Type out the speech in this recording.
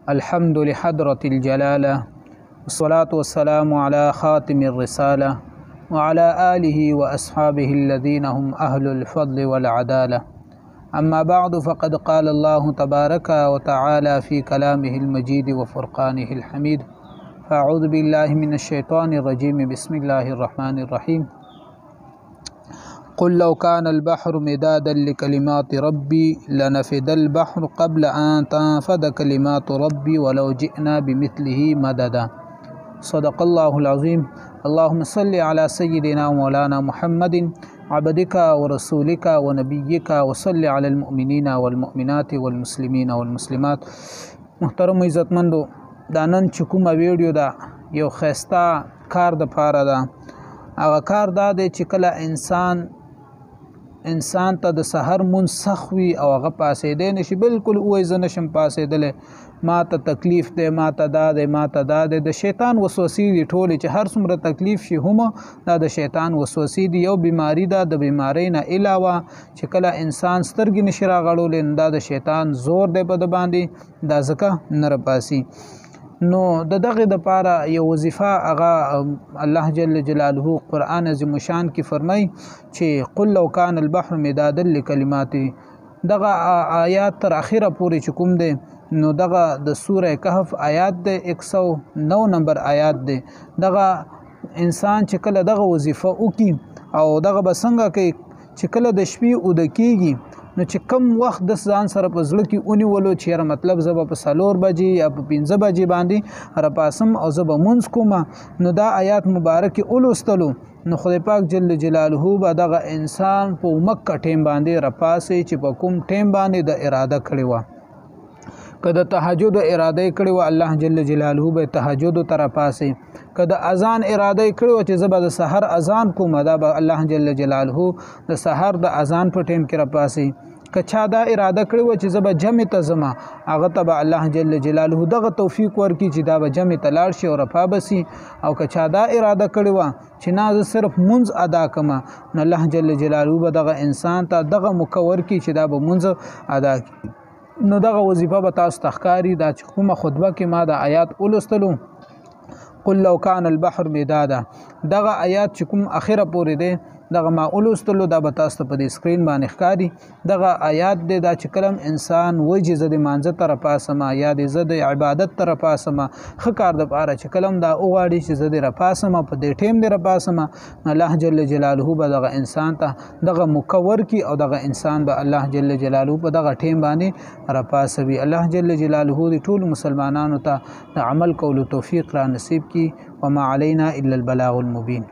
الحمد لحضرة الجلالة والصلاة والسلام على خاتم الرسالة وعلى آله وأصحابه الذين هم أهل الفضل والعدالة. أما بعد، فقد قال الله تبارك وتعالى في كلامه المجيد وفرقانه الحميد: فأعوذ بالله من الشيطان الرجيم، بسم الله الرحمن الرحيم. قل لو كان البحر مدادا لكلمات ربي لنفد البحر قبل أن تنفد كلمات ربي ولو جئنا بمثله مددا. صدق الله العظيم. اللهم صل على سيدنا مولانا محمد عبدك ورسولك ونبيك، وصل على المؤمنين والمؤمنات والمسلمين والمسلمات. محترم عزتمندو، دا نن چې کومه ویډیو ده یو ښایسته کار د پاره ده. هغه کار دا دی چې کله انسان ته د سحر مونځ سخت وي او هغه پاسېدی نشي، بالکل وایي زه نشم پاسېدلی، ما ته تکلیف دی، ما ته دا دی، ما ته دا دی. د شیطان وسوسې دي ټولې، چې هر څومره تکلیف شي هم دا د شیطان وسوسې دي. یو بیماری ده، د بیماری نه علاوه چې کله انسان سترګې نشي راغړولی، نو دا د شیطان زور دی په د باندې، دا ځکه نه راپاسي. نو د دغه د پاره یو وظیفه هغه الله جل جلاله قرآن عظیم شان کې فرمای چې قل لو کان البحر مدادا لکلماتی. دغه آیات تر اخره پورې چې کوم دی نو دغه د سوره کهف آیات دی، 109 نمبر آیات دی. دغه انسان چې کله دغه وظیفه وکي او دغه بسنګه کوي چې کله د شپې اوده کیږي، نو چې کم وخت د ځان سره په زړه کې ونیولو چې مطلب زه به په 4 بجې یا په 5 بجې باندې راپاسم او زه به مونځ کوم، نو دا آیات مبارک ولوستلو، نو خدای پاک جل جلاله به دغه انسان په مکه ټیم باندې راپاسي چې په کوم ټیم باندې د اراده کړی و. که د تهجد اراده کړی و، الله جل جلاله به تهجد ته راپاسي. که د اذان اراده کړی و چې زه به د سحر اذان کوم، دا به الله جل جلاله د سحر د اذان په ټیم کې راپاسي. که چا دا اراده کړی و چې زه به جمع ته ځم، هغه ته به الله جل جلاله دغه توفیق ورکړي چې دا به جمع ته لاړ شي او رفا بسي. او که چا دا اراده کړی و چې نه زه صرف منځ ادا کوم، نو الله جل جلاله به دغه انسان ته دغه مکور کړي چې دا به منځ ادا کړي. نو دغه وظیفه به تاسو تخکاری دا چې کومه خطبه کې ما د آیات ولوستلو، قل لو کان البحر مدادا، دغه آیات چې کوم اخره پورې دی دغه ما ولوستلو، دا به تاسو په دې سکرین باندې ښکاري. دغه آیات دی دا چې کلم انسان وایي چې زه د مانځه ته راپاسم یا د زه د عبادت ته راپاسم، ښه کار دپاره چې کلم دا وغواړي چې زه د راپاسم په دې ټیم د راپاسم، الله جل جلاله به دغه انسان ته دغه مکور کی او دغه انسان به الله جل جلاله په دغه ټیم باندې راپاسوي. الله جل جلاله د ټول مسلمانانو ته د عمل کولو توفیق را نصیب کی. وما علینا الا البلاغ المبین.